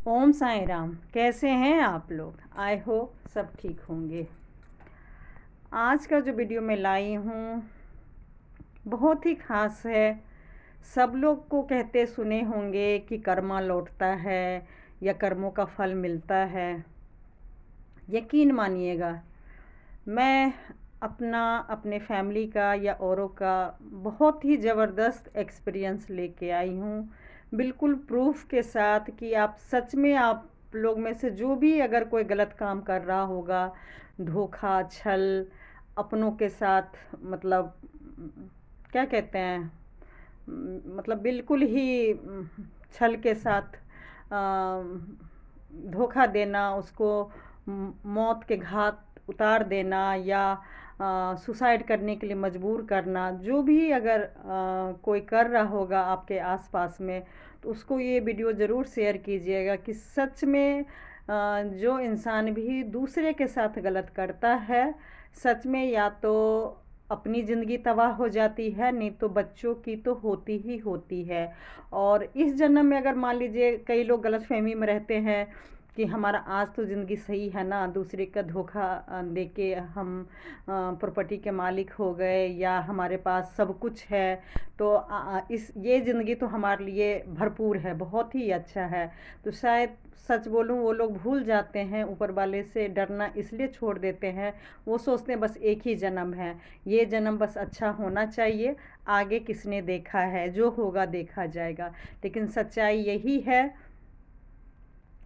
ओम साईं राम। कैसे हैं आप लोग? आई होप सब ठीक होंगे। आज का जो वीडियो मैं लाई हूँ बहुत ही ख़ास है। सब लोग को कहते सुने होंगे कि कर्मा लौटता है या कर्मों का फल मिलता है। यकीन मानिएगा, मैं अपने फैमिली का या औरों का बहुत ही ज़बरदस्त एक्सपीरियंस लेके आई हूँ, बिल्कुल प्रूफ के साथ कि आप सच में, आप लोग में से जो भी अगर कोई गलत काम कर रहा होगा, धोखा छल अपनों के साथ, मतलब क्या कहते हैं, मतलब बिल्कुल ही छल के साथ धोखा देना, उसको मौत के घाट उतार देना या सुसाइड करने के लिए मजबूर करना, जो भी अगर कोई कर रहा होगा आपके आसपास में, तो उसको ये वीडियो ज़रूर शेयर कीजिएगा कि सच में जो इंसान भी दूसरे के साथ गलत करता है, सच में या तो अपनी ज़िंदगी तबाह हो जाती है, नहीं तो बच्चों की तो होती ही होती है। और इस जन्म में अगर मान लीजिए कई लोग गलतफहमी में रहते हैं कि हमारा आज तो ज़िंदगी सही है ना, दूसरे का धोखा दे के हम प्रॉपर्टी के मालिक हो गए या हमारे पास सब कुछ है, तो इस ये ज़िंदगी तो हमारे लिए भरपूर है, बहुत ही अच्छा है। तो शायद सच बोलूं, वो लोग भूल जाते हैं, ऊपर वाले से डरना इसलिए छोड़ देते हैं। वो सोचते हैं बस एक ही जन्म है, ये जन्म बस अच्छा होना चाहिए, आगे किसने देखा है, जो होगा देखा जाएगा। लेकिन सच्चाई यही है,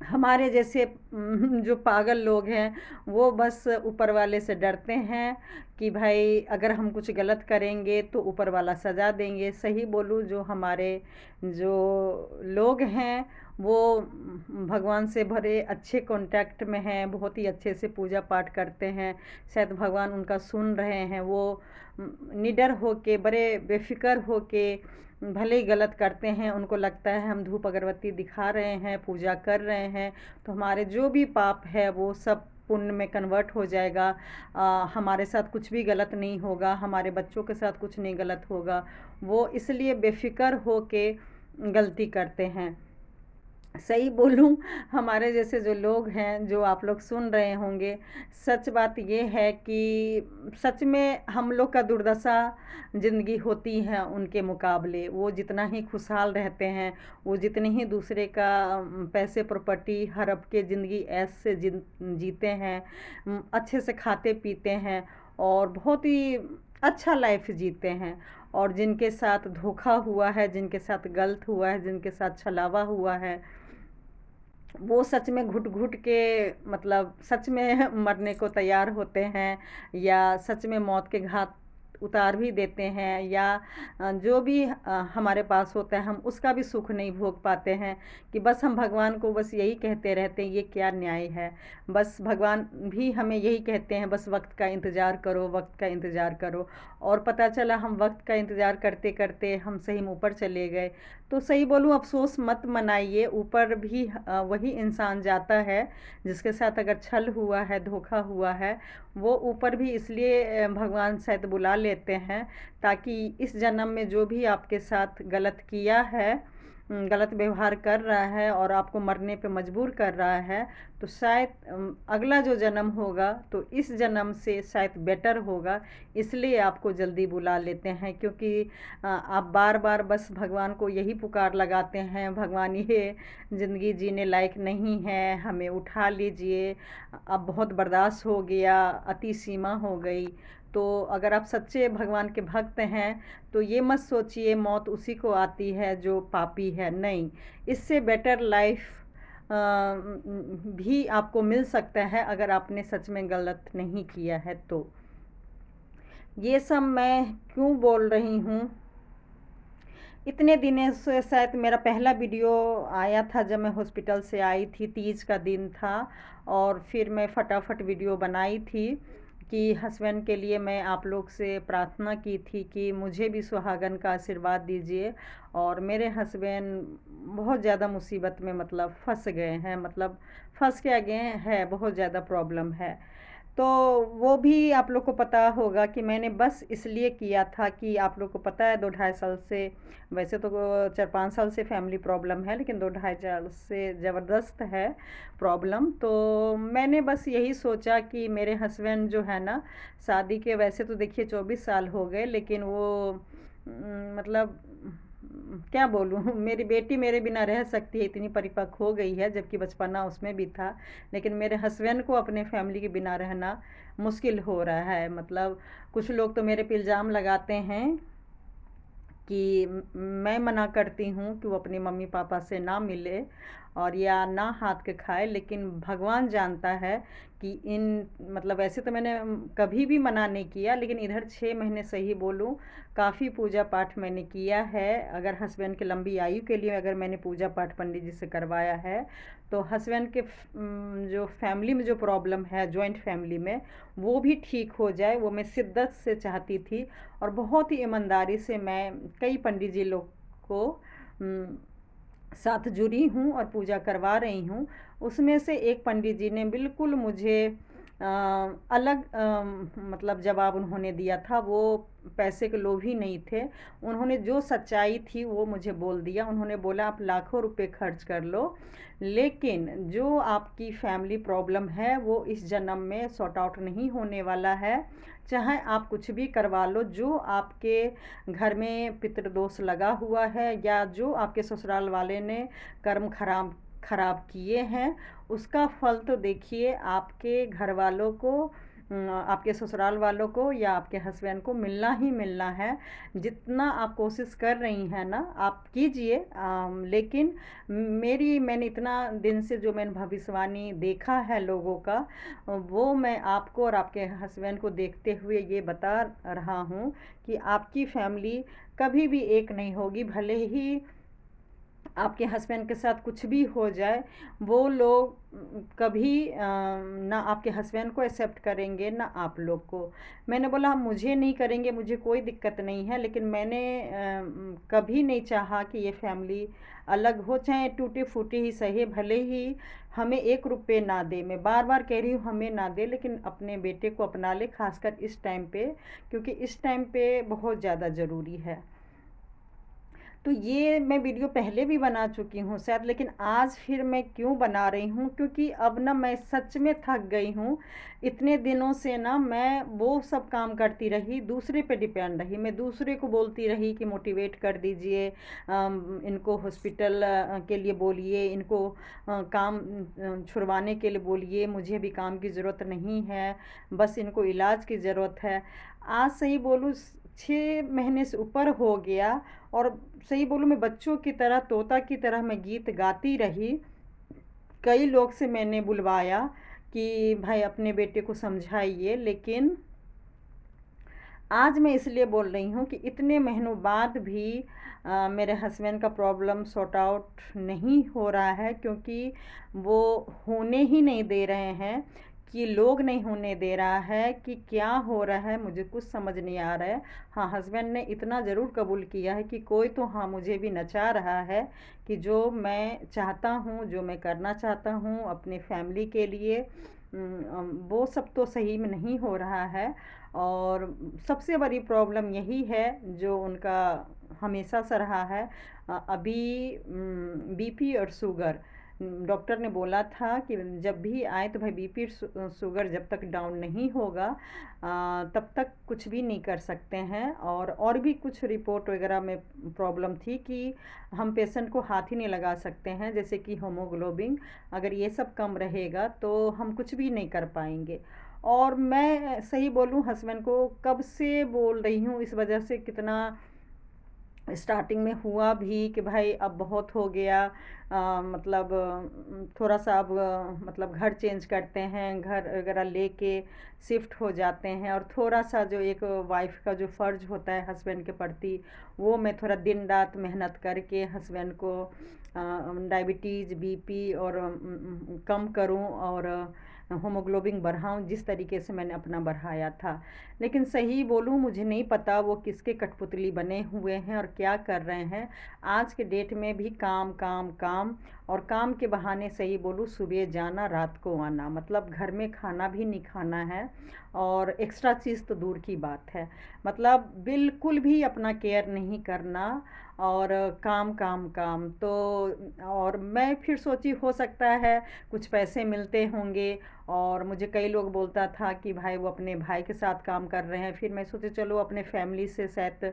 हमारे जैसे जो पागल लोग हैं वो बस ऊपर वाले से डरते हैं कि भाई अगर हम कुछ गलत करेंगे तो ऊपर वाला सज़ा देंगे। सही बोलूँ, जो हमारे जो लोग हैं वो भगवान से बड़े अच्छे कांटेक्ट में हैं, बहुत ही अच्छे से पूजा पाठ करते हैं। शायद भगवान उनका सुन रहे हैं। वो निडर होके, बड़े बेफिक्र होके, भले ही गलत करते हैं, उनको लगता है हम धूप अगरबत्ती दिखा रहे हैं, पूजा कर रहे हैं, तो हमारे जो भी पाप है वो सब पुण्य में कन्वर्ट हो जाएगा। हमारे साथ कुछ भी गलत नहीं होगा, हमारे बच्चों के साथ कुछ नहीं गलत होगा। वो इसलिए बेफिक्र हो के गलती करते हैं। सही बोलूं, हमारे जैसे जो लोग हैं, जो आप लोग सुन रहे होंगे, सच बात ये है कि सच में हम लोग का दुर्दशा ज़िंदगी होती है उनके मुकाबले। वो जितना ही खुशहाल रहते हैं, वो जितने ही दूसरे का पैसे प्रॉपर्टी हड़प के ज़िंदगी ऐश से जीते हैं, अच्छे से खाते पीते हैं और बहुत ही अच्छा लाइफ जीते हैं। और जिनके साथ धोखा हुआ है, जिनके साथ गलत हुआ है, जिनके साथ छलावा हुआ है, वो सच में घुट घुट के, मतलब सच में मरने को तैयार होते हैं या सच में मौत के घाट उतार भी देते हैं, या जो भी हमारे पास होता है हम उसका भी सुख नहीं भोग पाते हैं। कि बस हम भगवान को बस यही कहते रहते हैं, ये क्या न्याय है। बस भगवान भी हमें यही कहते हैं, बस वक्त का इंतज़ार करो, वक्त का इंतज़ार करो। और पता चला हम वक्त का इंतज़ार करते करते हम सही में ऊपर चले गए। तो सही बोलूँ, अफसोस मत मनाइए, ऊपर भी वही इंसान जाता है जिसके साथ अगर छल हुआ है, धोखा हुआ है। वो ऊपर भी इसलिए भगवान शायद बुला लेते हैं ताकि इस जन्म में जो भी आपके साथ गलत किया है, गलत व्यवहार कर रहा है और आपको मरने पे मजबूर कर रहा है, तो शायद अगला जो जन्म होगा तो इस जन्म से शायद बेटर होगा। इसलिए आपको जल्दी बुला लेते हैं, क्योंकि आप बार बार बस भगवान को यही पुकार लगाते हैं, भगवान ये ज़िंदगी जीने लायक नहीं है, हमें उठा लीजिए, अब बहुत बर्दाश्त हो गया, अति सीमा हो गई। तो अगर आप सच्चे भगवान के भक्त हैं तो ये मत सोचिए मौत उसी को आती है जो पापी है, नहीं, इससे बेटर लाइफ भी आपको मिल सकता है अगर आपने सच में गलत नहीं किया है। तो ये सब मैं क्यों बोल रही हूँ, इतने दिनों से शायद मेरा पहला वीडियो आया था जब मैं हॉस्पिटल से आई थी, तीज का दिन था, और फिर मैं फटाफट वीडियो बनाई थी कि हस्बैंड के लिए मैं आप लोग से प्रार्थना की थी कि मुझे भी सुहागन का आशीर्वाद दीजिए। और मेरे हस्बैंड बहुत ज़्यादा मुसीबत में, मतलब फंस गए हैं, मतलब फंस क्या गए हैं, बहुत ज़्यादा प्रॉब्लम है। तो वो भी आप लोग को पता होगा कि मैंने बस इसलिए किया था कि आप लोग को पता है 2 ढाई साल से, वैसे तो 4-5 साल से फैमिली प्रॉब्लम है, लेकिन 2 ढाई साल से ज़बरदस्त है प्रॉब्लम। तो मैंने बस यही सोचा कि मेरे हस्बैंड जो है ना, शादी के वैसे तो देखिए 24 साल हो गए, लेकिन वो मतलब क्या बोलूँ मेरी बेटी मेरे बिना रह सकती है, इतनी परिपक्व हो गई है, जबकि बचपना उसमें भी था। लेकिन मेरे हस्बैंड को अपने फैमिली के बिना रहना मुश्किल हो रहा है। मतलब कुछ लोग तो मेरे पे इल्ज़ाम लगाते हैं कि मैं मना करती हूँ कि वो अपने मम्मी पापा से ना मिले और या ना हाथ के खाए, लेकिन भगवान जानता है कि इन मतलब ऐसे तो मैंने कभी भी मना नहीं किया, लेकिन इधर 6 महीने सही बोलूँ काफ़ी पूजा पाठ मैंने किया है। अगर हस्बैंड की लंबी आयु के लिए अगर मैंने पूजा पाठ पंडित जी से करवाया है, तो हस्बैंड के जो फैमिली में जो प्रॉब्लम है जॉइंट फैमिली में, वो भी ठीक हो जाए, वो मैं शिद्दत से चाहती थी। और बहुत ही ईमानदारी से मैं कई पंडित जी लोग को साथ जुड़ी हूँ और पूजा करवा रही हूँ। उसमें से एक पंडित जी ने बिल्कुल मुझे अलग मतलब जवाब उन्होंने दिया था। वो पैसे के लोभी नहीं थे, उन्होंने जो सच्चाई थी वो मुझे बोल दिया। उन्होंने बोला आप लाखों रुपए खर्च कर लो, लेकिन जो आपकी फैमिली प्रॉब्लम है वो इस जन्म में सॉर्ट आउट नहीं होने वाला है। चाहे आप कुछ भी करवा लो, जो आपके घर में पितृदोष लगा हुआ है या जो आपके ससुराल वाले ने कर्म खराब खराब किए हैं, उसका फल तो देखिए आपके घर वालों को, आपके ससुराल वालों को या आपके हस्बैंड को मिलना ही मिलना है। जितना आप कोशिश कर रही हैं ना आप कीजिए, लेकिन मैंने इतना दिन से जो मैंने भविष्यवाणी देखा है लोगों का, वो मैं आपको और आपके हस्बैंड को देखते हुए ये बता रहा हूँ कि आपकी फैमिली कभी भी एक नहीं होगी। भले ही आपके हस्बैंड के साथ कुछ भी हो जाए, वो लोग कभी ना आपके हस्बैंड को एक्सेप्ट करेंगे ना आप लोग को। मैंने बोला हम मुझे नहीं करेंगे, मुझे कोई दिक्कत नहीं है, लेकिन मैंने कभी नहीं चाहा कि ये फैमिली अलग हो, चाहे टूटी फूटी ही सही, भले ही हमें 1 रुपये ना दे। मैं बार बार कह रही हूँ हमें ना दे, लेकिन अपने बेटे को अपना ले, खासकर इस टाइम पे, क्योंकि इस टाइम पे बहुत ज़्यादा ज़रूरी है। तो ये मैं वीडियो पहले भी बना चुकी हूँ शायद, लेकिन आज फिर मैं क्यों बना रही हूँ, क्योंकि अब ना मैं सच में थक गई हूँ। इतने दिनों से ना मैं वो सब काम करती रही, दूसरे पे डिपेंड रही, मैं दूसरे को बोलती रही कि मोटिवेट कर दीजिए, इनको हॉस्पिटल के लिए बोलिए, इनको काम छुड़वाने के लिए बोलिए, मुझे भी काम की ज़रूरत नहीं है, बस इनको इलाज की ज़रूरत है। आज सही बोलूँ 6 महीने से ऊपर हो गया, और सही बोलूँ मैं बच्चों की तरह, तोता की तरह मैं गीत गाती रही। कई लोग से मैंने बुलवाया कि भाई अपने बेटे को समझाइए, लेकिन आज मैं इसलिए बोल रही हूँ कि इतने महीनों बाद भी मेरे हस्बैंड का प्रॉब्लम सॉर्ट आउट नहीं हो रहा है, क्योंकि वो होने ही नहीं दे रहे हैं, कि लोग नहीं होने दे रहा है, कि क्या हो रहा है मुझे कुछ समझ नहीं आ रहा है। हाँ, हस्बैंड ने इतना ज़रूर कबूल किया है कि कोई तो हाँ मुझे भी नचा रहा है कि जो मैं चाहता हूँ, जो मैं करना चाहता हूँ अपने फैमिली के लिए, वो सब तो सही में नहीं हो रहा है। और सबसे बड़ी प्रॉब्लम यही है जो उनका हमेशा से रहा है, अभी बीपी और शुगर। डॉक्टर ने बोला था कि जब भी आए तो भाई बीपी शुगर जब तक डाउन नहीं होगा तब तक कुछ भी नहीं कर सकते हैं। और भी कुछ रिपोर्ट वगैरह में प्रॉब्लम थी कि हम पेशेंट को हाथ ही नहीं लगा सकते हैं, जैसे कि हीमोग्लोबिन, अगर ये सब कम रहेगा तो हम कुछ भी नहीं कर पाएंगे। और मैं सही बोलूँ हस्बैंड को कब से बोल रही हूँ, इस वजह से कितना स्टार्टिंग में हुआ भी कि भाई अब बहुत हो गया, मतलब थोड़ा सा अब मतलब घर चेंज करते हैं, घर वगैरह लेके शिफ्ट हो जाते हैं, और थोड़ा सा जो एक वाइफ का जो फ़र्ज होता है हस्बैंड के प्रति, वो मैं थोड़ा दिन रात मेहनत करके हस्बैंड को डायबिटीज़ बीपी और कम करूं और होमोग्लोबिन बढ़ाऊं, जिस तरीके से मैंने अपना बढ़ाया था। लेकिन सही बोलूं मुझे नहीं पता वो किसके कठपुतली बने हुए हैं और क्या कर रहे हैं। आज के डेट में भी काम काम काम, और काम के बहाने सही बोलूँ सुबह जाना रात को आना, मतलब घर में खाना भी नहीं खाना है और एक्स्ट्रा चीज़ तो दूर की बात है। मतलब बिल्कुल भी अपना केयर नहीं करना और काम काम काम तो। और मैं फिर सोची हो सकता है कुछ पैसे मिलते होंगे, और मुझे कई लोग बोलता था कि भाई वो अपने भाई के साथ काम कर रहे हैं। फिर मैं सोची चलो अपने फैमिली से शायद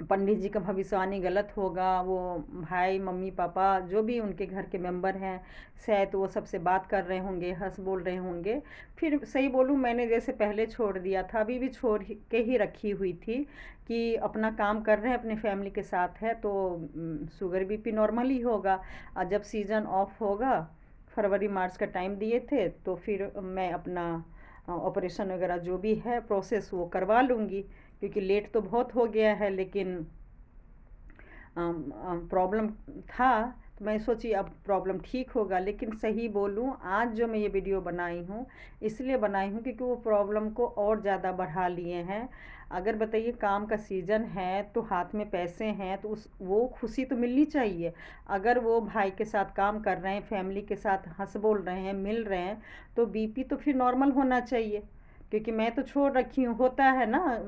पंडित जी का भविष्यवाणी गलत होगा, वो भाई मम्मी पापा जो भी उनके घर के मेंबर हैं शायद वो सबसे बात कर रहे होंगे, हंस बोल रहे होंगे। फिर सही बोलूँ मैंने जैसे पहले छोड़ दिया था, अभी भी के ही रखी हुई थी कि अपना काम कर रहे हैं, अपने फैमिली के साथ है तो शुगर बीपी नॉर्मल ही होगा। और जब सीज़न ऑफ होगा, फरवरी मार्च का टाइम दिए थे, तो फिर मैं अपना ऑपरेशन वगैरह जो भी है प्रोसेस वो करवा लूँगी, क्योंकि लेट तो बहुत हो गया है लेकिन प्रॉब्लम था। तो मैं सोची अब प्रॉब्लम ठीक होगा। लेकिन सही बोलूँ आज जो मैं ये वीडियो बनाई हूँ इसलिए बनाई हूँ क्योंकि वो प्रॉब्लम को और ज़्यादा बढ़ा लिए हैं। अगर बताइए काम का सीज़न है तो हाथ में पैसे हैं तो उस वो खुशी तो मिलनी चाहिए। अगर वो भाई के साथ काम कर रहे हैं, फैमिली के साथ हंस बोल रहे हैं, मिल रहे हैं, तो बीपी तो फिर नॉर्मल होना चाहिए। क्योंकि मैं तो छोड़ रखी हूँ, होता है ना।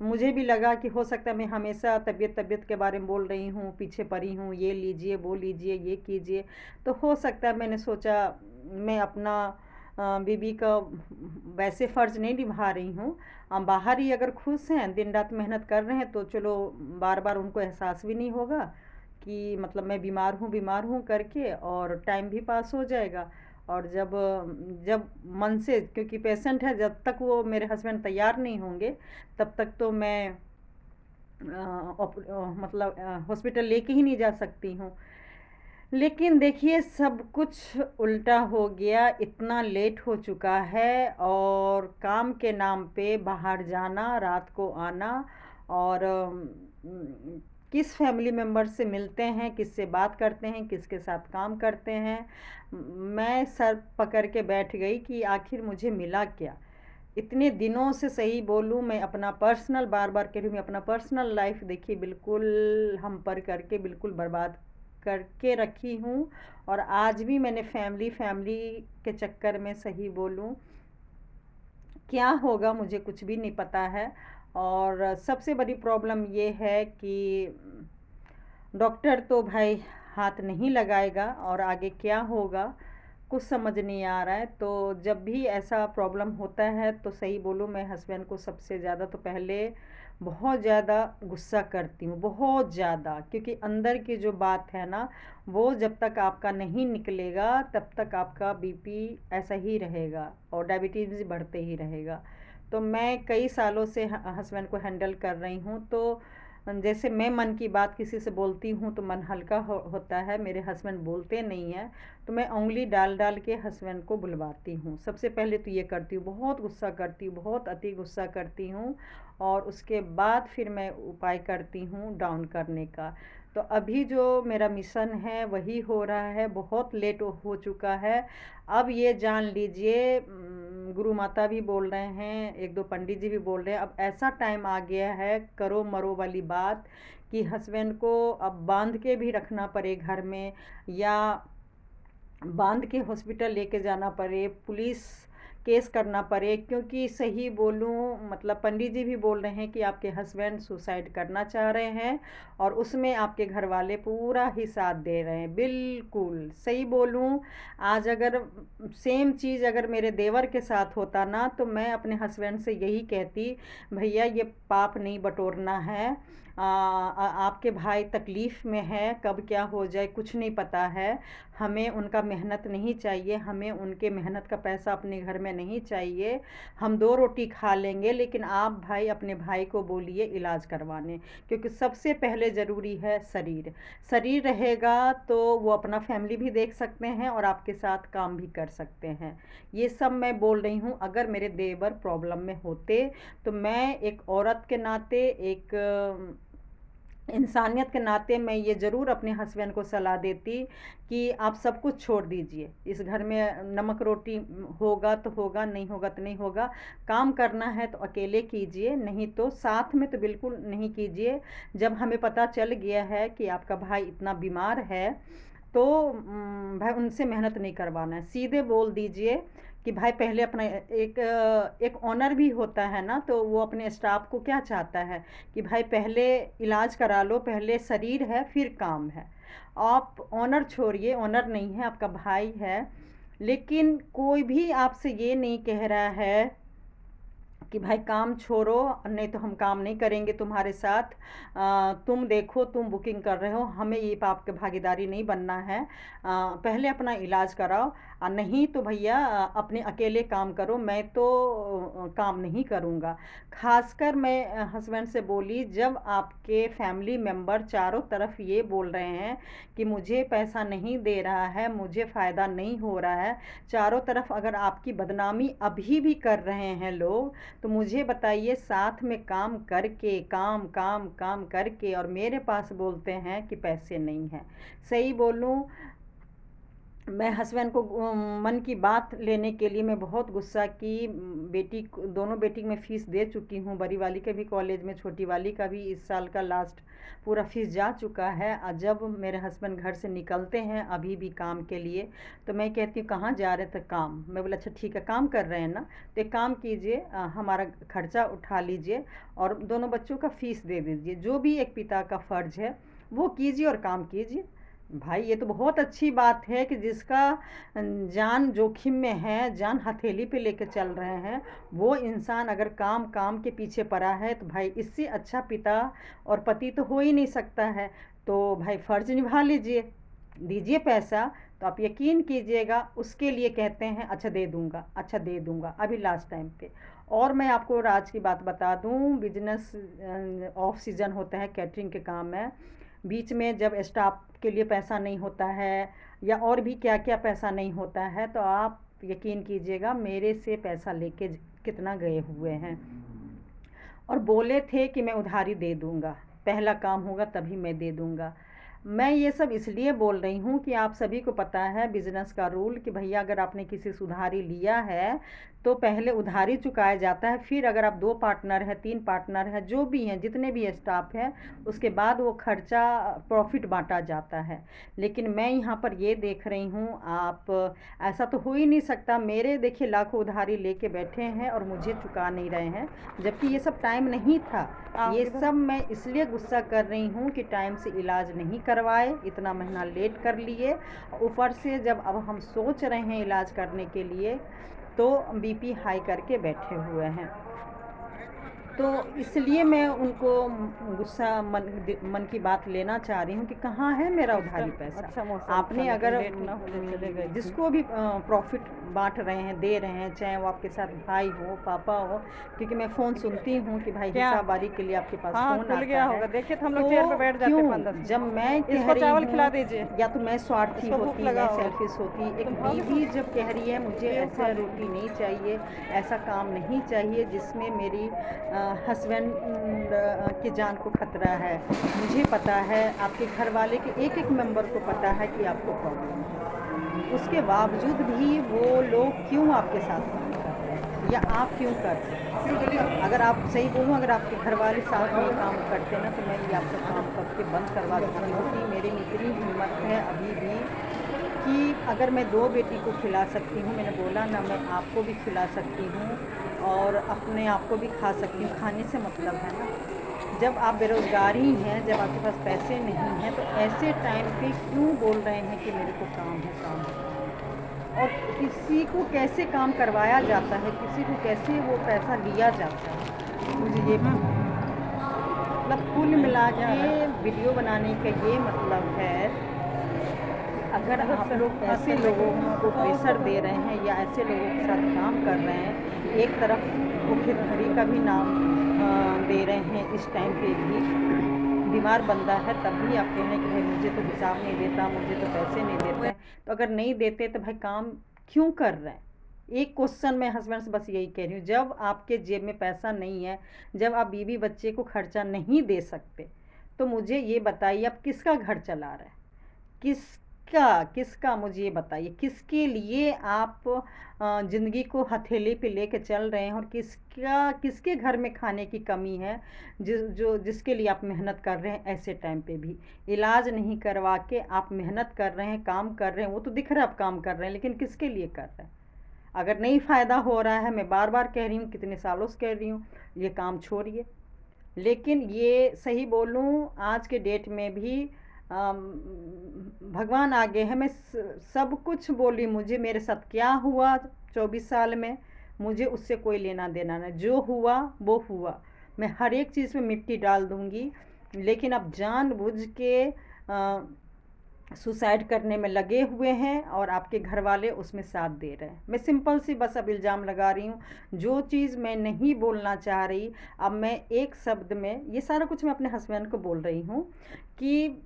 मुझे भी लगा कि हो सकता है मैं हमेशा तबीयत तबीयत के बारे में बोल रही हूँ, पीछे पड़ी हूँ, ये लीजिए वो लीजिए ये कीजिए, तो हो सकता है मैंने सोचा मैं अपना बीबी का वैसे फ़र्ज़ नहीं निभा रही हूँ। बाहर ही अगर खुश हैं, दिन रात मेहनत कर रहे हैं, तो चलो बार बार उनको एहसास भी नहीं होगा कि मतलब मैं बीमार हूँ करके, और टाइम भी पास हो जाएगा। और जब जब मन से, क्योंकि पेशेंट है, जब तक वो मेरे हस्बैंड तैयार नहीं होंगे तब तक तो मैं मतलब हॉस्पिटल लेके ही नहीं जा सकती हूँ। लेकिन देखिए सब कुछ उल्टा हो गया, इतना लेट हो चुका है और काम के नाम पे बाहर जाना, रात को आना, और किस फैमिली मेम्बर से मिलते हैं, किससे बात करते हैं, किसके साथ काम करते हैं। मैं सर पकड़ के बैठ गई कि आखिर मुझे मिला क्या। इतने दिनों से सही बोलूँ मैं अपना पर्सनल, बार बार कह रही हूँ, मैं अपना पर्सनल लाइफ देखिए बिल्कुल हम पर करके बिल्कुल बर्बाद करके रखी हूँ। और आज भी मैंने फैमिली के चक्कर में सही बोलूँ क्या होगा मुझे कुछ भी नहीं पता है। और सबसे बड़ी प्रॉब्लम ये है कि डॉक्टर तो भाई हाथ नहीं लगाएगा, और आगे क्या होगा कुछ समझ नहीं आ रहा है। तो जब भी ऐसा प्रॉब्लम होता है तो सही बोलूँ मैं हस्बैंड को सबसे ज़्यादा तो पहले बहुत ज़्यादा गुस्सा करती हूँ, बहुत ज़्यादा, क्योंकि अंदर की जो बात है ना वो जब तक आपका नहीं निकलेगा तब तक आपका बीपी ऐसा ही रहेगा और डायबिटीज़ भी बढ़ते ही रहेगा। तो मैं कई सालों से हस्बैंड को हैंडल कर रही हूँ। तो जैसे मैं मन की बात किसी से बोलती हूँ तो मन हल्का होता है, मेरे हस्बैंड बोलते नहीं हैं, तो मैं उंगली डाल डाल के हस्बैंड को बुलवाती हूँ। सबसे पहले तो ये करती हूँ, बहुत गुस्सा करती हूँ, बहुत अति गुस्सा करती हूँ, और उसके बाद फिर मैं उपाय करती हूँ डाउन करने का। तो अभी जो मेरा मिशन है वही हो रहा है, बहुत लेट हो चुका है। अब ये जान लीजिए गुरु माता भी बोल रहे हैं, एक दो पंडित जी भी बोल रहे हैं, अब ऐसा टाइम आ गया है करो मरो वाली बात, कि हस्बैंड को अब बांध के भी रखना पड़े घर में, या बांध के हॉस्पिटल लेके जाना पड़े, पुलिस केस करना पड़े। क्योंकि सही बोलूँ मतलब पंडित जी भी बोल रहे हैं कि आपके हस्बैंड सुसाइड करना चाह रहे हैं, और उसमें आपके घर वाले पूरा ही साथ दे रहे हैं। बिल्कुल सही बोलूँ, आज अगर सेम चीज़ अगर मेरे देवर के साथ होता ना तो मैं अपने हस्बैंड से यही कहती, भैया ये पाप नहीं बटोरना है। आपके भाई तकलीफ़ में है, कब क्या हो जाए कुछ नहीं पता है। हमें उनका मेहनत नहीं चाहिए, हमें उनके मेहनत का पैसा अपने घर में नहीं चाहिए। हम दो रोटी खा लेंगे, लेकिन आप भाई अपने भाई को बोलिए इलाज करवाने, क्योंकि सबसे पहले ज़रूरी है शरीर। शरीर रहेगा तो वो अपना फैमिली भी देख सकते हैं और आपके साथ काम भी कर सकते हैं। ये सब मैं बोल रही हूँ। अगर मेरे देवर प्रॉब्लम में होते तो मैं एक औरत के नाते, एक इंसानियत के नाते मैं ये ज़रूर अपने हस्बैंड को सलाह देती कि आप सब कुछ छोड़ दीजिए। इस घर में नमक रोटी होगा तो होगा, नहीं होगा तो नहीं होगा। काम करना है तो अकेले कीजिए, नहीं तो साथ में तो बिल्कुल नहीं कीजिए। जब हमें पता चल गया है कि आपका भाई इतना बीमार है तो भाई उनसे मेहनत नहीं करवाना है। सीधे बोल दीजिए कि भाई पहले अपना एक ऑनर भी होता है ना, तो वो अपने स्टाफ को क्या चाहता है कि भाई पहले इलाज करा लो, पहले शरीर है फिर काम है। आप ऑनर छोड़िए, ऑनर नहीं है, आपका भाई है, लेकिन कोई भी आपसे ये नहीं कह रहा है कि भाई काम छोड़ो, नहीं तो हम काम नहीं करेंगे तुम्हारे साथ। तुम देखो, तुम बुकिंग कर रहे हो, हमें ये पाप के भागीदारी नहीं बनना है। पहले अपना इलाज कराओ, नहीं तो भैया अपने अकेले काम करो, मैं तो काम नहीं करूँगा। खासकर मैं हस्बैंड से बोली, जब आपके फैमिली मेम्बर चारों तरफ ये बोल रहे हैं कि मुझे पैसा नहीं दे रहा है, मुझे फ़ायदा नहीं हो रहा है, चारों तरफ अगर आपकी बदनामी अभी भी कर रहे हैं लोग, तो मुझे बताइए साथ में काम करके, काम काम काम करके, और मेरे पास बोलते हैं कि पैसे नहीं हैं। सही बोलूं, मैं हस्बैंड को मन की बात लेने के लिए मैं बहुत गुस्सा की। दोनों बेटी की मैं फ़ीस दे चुकी हूँ, बड़ी वाली के भी कॉलेज में, छोटी वाली का भी इस साल का लास्ट पूरा फ़ीस जा चुका है। जब मेरे हस्बैंड घर से निकलते हैं अभी भी काम के लिए, तो मैं कहती हूँ कहाँ जा रहे थे? काम। मैं बोला अच्छा ठीक है, काम कर रहे हैं ना, तो एक काम कीजिए, हमारा खर्चा उठा लीजिए और दोनों बच्चों का फ़ीस दे दीजिए। जो भी एक पिता का फ़र्ज़ है वो कीजिए और काम कीजिए। भाई ये तो बहुत अच्छी बात है कि जिसका जान जोखिम में है, जान हथेली पे लेके चल रहे हैं, वो इंसान अगर काम काम के पीछे पड़ा है, तो भाई इससे अच्छा पिता और पति तो हो ही नहीं सकता है। तो भाई फ़र्ज़ निभा लीजिए, दीजिए पैसा। तो आप यकीन कीजिएगा उसके लिए कहते हैं अच्छा दे दूँगा, अच्छा दे दूँगा, अभी लास्ट टाइम पे। और मैं आपको राज की बात बता दूँ, बिजनेस ऑफ सीज़न होता है, कैटरिंग के काम है, बीच में जब स्टाफ के लिए पैसा नहीं होता है या और भी क्या क्या पैसा नहीं होता है, तो आप यकीन कीजिएगा मेरे से पैसा लेके कितना गए हुए हैं, और बोले थे कि मैं उधारी दे दूँगा, पहला काम होगा तभी मैं दे दूँगा। मैं ये सब इसलिए बोल रही हूँ कि आप सभी को पता है बिज़नेस का रूल कि भैया अगर आपने किसी से उधारी लिया है तो पहले उधारी चुकाया जाता है, फिर अगर आप 2 पार्टनर हैं, 3 पार्टनर हैं, जो भी हैं, जितने भी स्टाफ हैं, उसके बाद वो खर्चा प्रॉफिट बांटा जाता है। लेकिन मैं यहाँ पर ये देख रही हूँ, आप ऐसा तो हो ही नहीं सकता, मेरे देखिए लाखों उधारी लेके बैठे हैं और मुझे चुका नहीं रहे हैं, जबकि ये सब टाइम नहीं था। ये सब मैं इसलिए गुस्सा कर रही हूँ कि टाइम से इलाज नहीं करवाए, इतना महीना लेट कर लिए, ऊपर से जब अब हम सोच रहे हैं इलाज करने के लिए तो बीपी हाई करके बैठे हुए हैं। तो इसलिए मैं उनको गुस्सा मन की बात लेना चाह रही हूँ कि कहाँ है मेरा उधारी पैसा। अच्छा मौसम आपने था, अगर लेट ना होने चले गए थे। जिसको भी प्रॉफिट बांट रहे हैं, दे रहे हैं, चाहे वो आपके साथ भाई हो, पापा हो, क्योंकि मैं फ़ोन सुनती हूँ कि भाई क्या? हिसाबबारी के लिए आपके पास हाँ फ़ोन खुल आता गया है। होगा, देखिए तो हम लोग तो चेयर पे बैठ जाते क्यों 5-10। जब मैं कह इसको रही चावल खिला हूँ, दीजिए। या तो मैं स्वार्थी इसको भूख होती, लगा मैं होगा। सेल्फिश होती, एक तुम खाओगे बीवी कुछ? जब कह रही है मुझे ये खा ऐसे लो। रोटी नहीं चाहिए, ऐसा काम नहीं चाहिए जिसमें मेरी हस्बैंड की जान को खतरा है। मुझे पता है, आपके घर वाले के एक एक मेंबर को पता है कि आपको प्रॉब्लम है, उसके बावजूद भी वो लोग क्यों आपके साथ काम कर रहे हैं, या आप क्यों कर रहे हैं? अगर आप सही बोलूँ, अगर आपके घर वाले साथ में काम करते ना, तो मैं ये आपका काम करके बंद करवा देती हूँ कि मेरे में इतनी हिम्मत है अभी भी कि अगर मैं 2 बेटी को खिला सकती हूँ, मैंने बोला ना, मैं आपको भी खिला सकती हूँ और अपने आप को भी खा सकती हूँ। खाने से मतलब है ना, जब आप बेरोज़गार ही हैं, जब आपके पास पैसे नहीं हैं, तो ऐसे टाइम पे क्यों बोल रहे हैं कि मेरे को काम है, काम है, काम है। और किसी को कैसे काम करवाया जाता है, किसी को कैसे वो पैसा लिया जाता है, मुझे ये मतलब कुल मिला के वीडियो बनाने का ये मतलब है, अगर आप लोग ऐसे लोगों को प्रेशर दे रहे हैं या ऐसे लोगों के साथ काम कर रहे हैं, एक तरफ धोखाधड़ी का भी नाम दे रहे हैं, इस टाइम पे भी बीमार बंदा है तब भी आप कह रहे हैं कि भाई मुझे तो हिसाब नहीं देता, मुझे तो पैसे नहीं देते हैं। तो अगर नहीं देते तो भाई काम क्यों कर रहे हैं? एक क्वेश्चन मैं हस्बैंड से बस यही कह रही हूँ, जब आपके जेब में पैसा नहीं है, जब आप बीवी बच्चे को खर्चा नहीं दे सकते, तो मुझे ये बताइए आप किसका घर चला रहे हैं, किस किसका किसका मुझे ये बताइए, किसके लिए आप ज़िंदगी को हथेली पे लेके चल रहे हैं, और किसके घर में खाने की कमी है जिसके लिए आप मेहनत कर रहे हैं। ऐसे टाइम पे भी इलाज नहीं करवा के आप मेहनत कर रहे हैं, काम कर रहे हैं, वो तो दिख रहा है आप काम कर रहे हैं, लेकिन किसके लिए कर रहे हैं। अगर नहीं फ़ायदा हो रहा है, मैं बार बार कह रही हूँ, कितने सालों से कह रही हूँ, ये काम छोड़िए। लेकिन ये सही बोलूँ, आज के डेट में भी भगवान आगे है। मैं सब कुछ बोली, मुझे मेरे साथ क्या हुआ 24 साल में, मुझे उससे कोई लेना देना नहीं। जो हुआ वो हुआ, मैं हर एक चीज़ में मिट्टी डाल दूँगी। लेकिन अब जानबूझ के सुसाइड करने में लगे हुए हैं, और आपके घर वाले उसमें साथ दे रहे हैं। मैं सिंपल सी बस अब इल्ज़ाम लगा रही हूँ। जो चीज़ मैं नहीं बोलना चाह रही, अब मैं एक शब्द में ये सारा कुछ मैं अपने हस्बैंड को बोल रही हूँ कि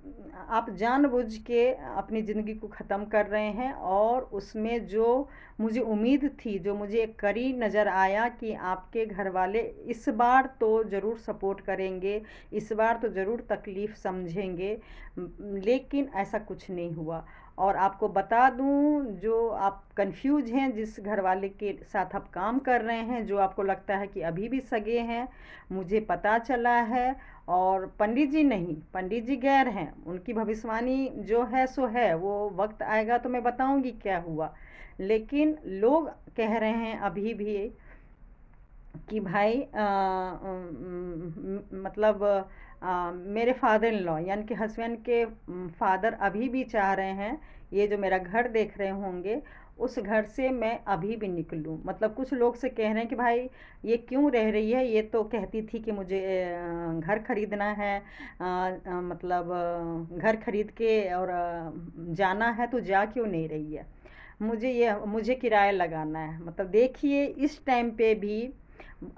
आप जानबूझ के अपनी ज़िंदगी को ख़त्म कर रहे हैं। और उसमें जो मुझे उम्मीद थी, जो मुझे एक कड़ी नज़र आया कि आपके घर वाले इस बार तो ज़रूर सपोर्ट करेंगे, इस बार तो ज़रूर तकलीफ़ समझेंगे, लेकिन ऐसा कुछ नहीं हुआ। और आपको बता दूं, जो आप कंफ्यूज हैं, जिस घरवाले के साथ आप काम कर रहे हैं, जो आपको लगता है कि अभी भी सगे हैं, मुझे पता चला है। और पंडित जी नहीं, पंडित जी गैर हैं, उनकी भविष्यवाणी जो है सो है, वो वक्त आएगा तो मैं बताऊंगी क्या हुआ। लेकिन लोग कह रहे हैं अभी भी कि भाई मतलब मेरे फादर इन लॉ यानी कि हस्बैंड के फादर अभी भी चाह रहे हैं, ये जो मेरा घर देख रहे होंगे, उस घर से मैं अभी भी निकलूं। मतलब कुछ लोग से कह रहे हैं कि भाई ये क्यों रह रही है, ये तो कहती थी कि मुझे घर खरीदना है, मतलब घर खरीद के और जाना है, तो जा क्यों नहीं रही है। मुझे किराया लगाना है। मतलब देखिए, इस टाइम पे भी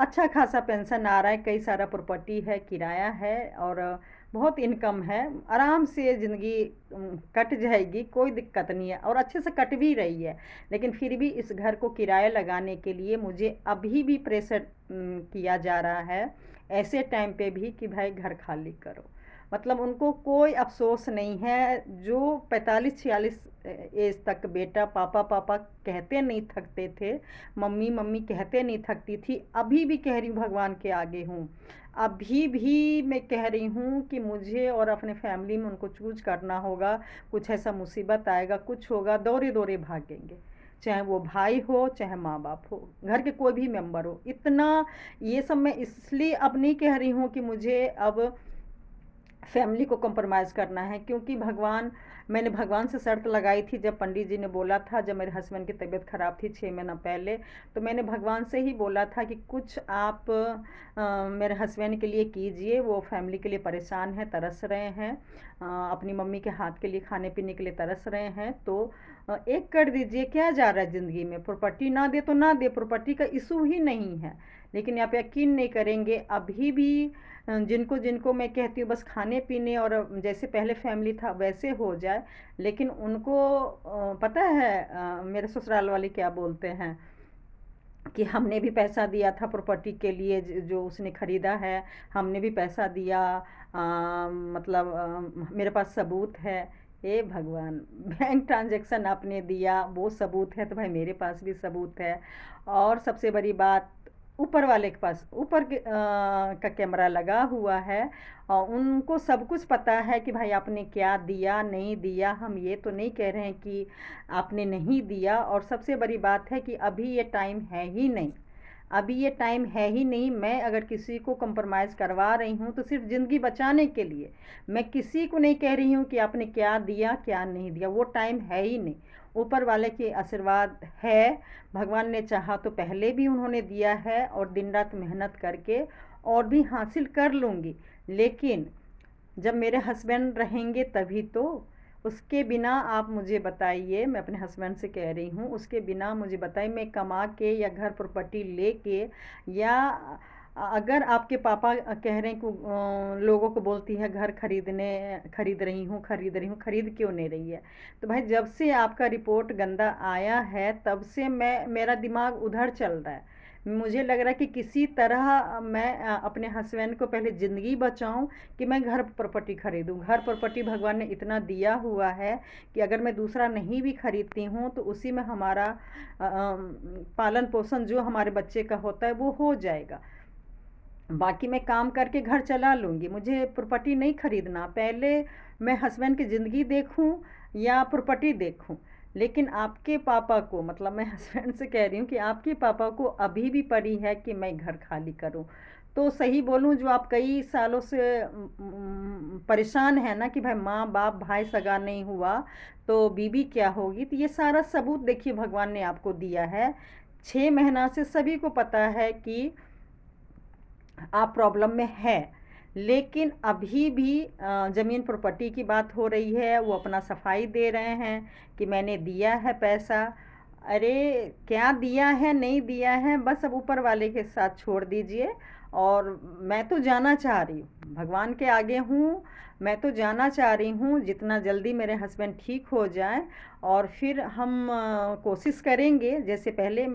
अच्छा खासा पेंशन आ रहा है, कई सारा प्रॉपर्टी है, किराया है, और बहुत इनकम है, आराम से ज़िंदगी कट जाएगी, कोई दिक्कत नहीं है, और अच्छे से कट भी रही है। लेकिन फिर भी इस घर को किराया लगाने के लिए मुझे अभी भी प्रेशर किया जा रहा है, ऐसे टाइम पे भी, कि भाई घर खाली करो। मतलब उनको कोई अफसोस नहीं है। जो 45-46 एज तक बेटा पापा पापा कहते नहीं थकते थे, मम्मी मम्मी कहते नहीं थकती थी, अभी भी कह रही हूँ, भगवान के आगे हूँ, अभी भी मैं कह रही हूँ कि मुझे और अपने फैमिली में उनको चूज करना होगा। कुछ ऐसा मुसीबत आएगा, कुछ होगा, दौरे दौरे भागेंगे, चाहे वो भाई हो, चाहे माँ बाप हो, घर के कोई भी मेंबर हो। इतना ये सब मैं इसलिए अब नहीं कह रही हूँ कि मुझे अब फैमिली को कॉम्प्रोमाइज़ करना है, क्योंकि मैंने भगवान से शर्त लगाई थी, जब पंडित जी ने बोला था, जब मेरे हस्बैंड की तबीयत ख़राब थी 6 महीना पहले, तो मैंने भगवान से ही बोला था कि कुछ आप मेरे हस्बैंड के लिए कीजिए, वो फैमिली के लिए परेशान हैं, तरस रहे हैं, अपनी मम्मी के हाथ के लिए, खाने पीने के लिए तरस रहे हैं। तो एक कर दीजिए, क्या जा रहा है ज़िंदगी में। प्रॉपर्टी ना दे तो ना दे, प्रॉपर्टी का इशू ही नहीं है। लेकिन आप यकीन नहीं करेंगे, अभी भी जिनको जिनको मैं कहती हूँ बस खाने पीने और जैसे पहले फैमिली था वैसे हो जाए, लेकिन उनको पता है मेरे ससुराल वाले क्या बोलते हैं कि हमने भी पैसा दिया था प्रॉपर्टी के लिए, जो उसने ख़रीदा है, हमने भी पैसा दिया, मतलब मेरे पास सबूत है। हे भगवान, बैंक ट्रांजैक्शन आपने दिया, वो सबूत है, तो भाई मेरे पास भी सबूत है। और सबसे बड़ी बात, ऊपर वाले के पास, ऊपर का कैमरा लगा हुआ है, और उनको सब कुछ पता है कि भाई आपने क्या दिया नहीं दिया। हम ये तो नहीं कह रहे हैं कि आपने नहीं दिया। और सबसे बड़ी बात है कि अभी ये टाइम है ही नहीं, अभी ये टाइम है ही नहीं। मैं अगर किसी को कंप्रोमाइज़ करवा रही हूँ तो सिर्फ ज़िंदगी बचाने के लिए। मैं किसी को नहीं कह रही हूँ कि आपने क्या दिया क्या नहीं दिया, वो टाइम है ही नहीं। ऊपर वाले के आशीर्वाद है, भगवान ने चाहा तो पहले भी उन्होंने दिया है, और दिन रात मेहनत करके और भी हासिल कर लूँगी। लेकिन जब मेरे हस्बैंड रहेंगे तभी तो। उसके बिना आप मुझे बताइए, मैं अपने हस्बैंड से कह रही हूँ, उसके बिना मुझे बताइए, मैं कमा के या घर प्रॉपर्टी लेके, या अगर आपके पापा कह रहे हैं कि लोगों को बोलती है घर खरीद रही हूँ, खरीद क्यों नहीं रही है। तो भाई जब से आपका रिपोर्ट गंदा आया है, तब से मेरा दिमाग उधर चल रहा है। मुझे लग रहा है कि किसी तरह मैं अपने हस्बैंड को पहले ज़िंदगी बचाऊं कि मैं घर प्रॉपर्टी खरीदूं। घर प्रॉपर्टी भगवान ने इतना दिया हुआ है कि अगर मैं दूसरा नहीं भी खरीदती हूँ तो उसी में हमारा पालन पोषण जो हमारे बच्चे का होता है वो हो जाएगा। बाकी मैं काम करके घर चला लूँगी, मुझे प्रॉपर्टी नहीं खरीदना। पहले मैं हस्बैंड की ज़िंदगी देखूं या प्रॉपर्टी देखूं। लेकिन आपके पापा को, मतलब मैं हस्बैंड से कह रही हूँ कि आपके पापा को अभी भी पड़ी है कि मैं घर खाली करूँ। तो सही बोलूँ, जो आप कई सालों से परेशान है ना कि भाई माँ बाप भाई सगा नहीं हुआ तो बीवी क्या होगी, तो ये सारा सबूत देखिए भगवान ने आपको दिया है। 6 महीना से सभी को पता है कि आप प्रॉब्लम में है। लेकिन अभी भी ज़मीन प्रॉपर्टी की बात हो रही है, वो अपना सफाई दे रहे हैं कि मैंने दिया है पैसा। अरे क्या दिया है नहीं दिया है बस अब ऊपर वाले के साथ छोड़ दीजिए। और मैं तो जाना चाह रही हूँ, भगवान के आगे हूँ, मैं तो जाना चाह रही हूँ जितना जल्दी मेरे हस्बैंड ठीक हो जाए। और फिर हम कोशिश करेंगे जैसे पहले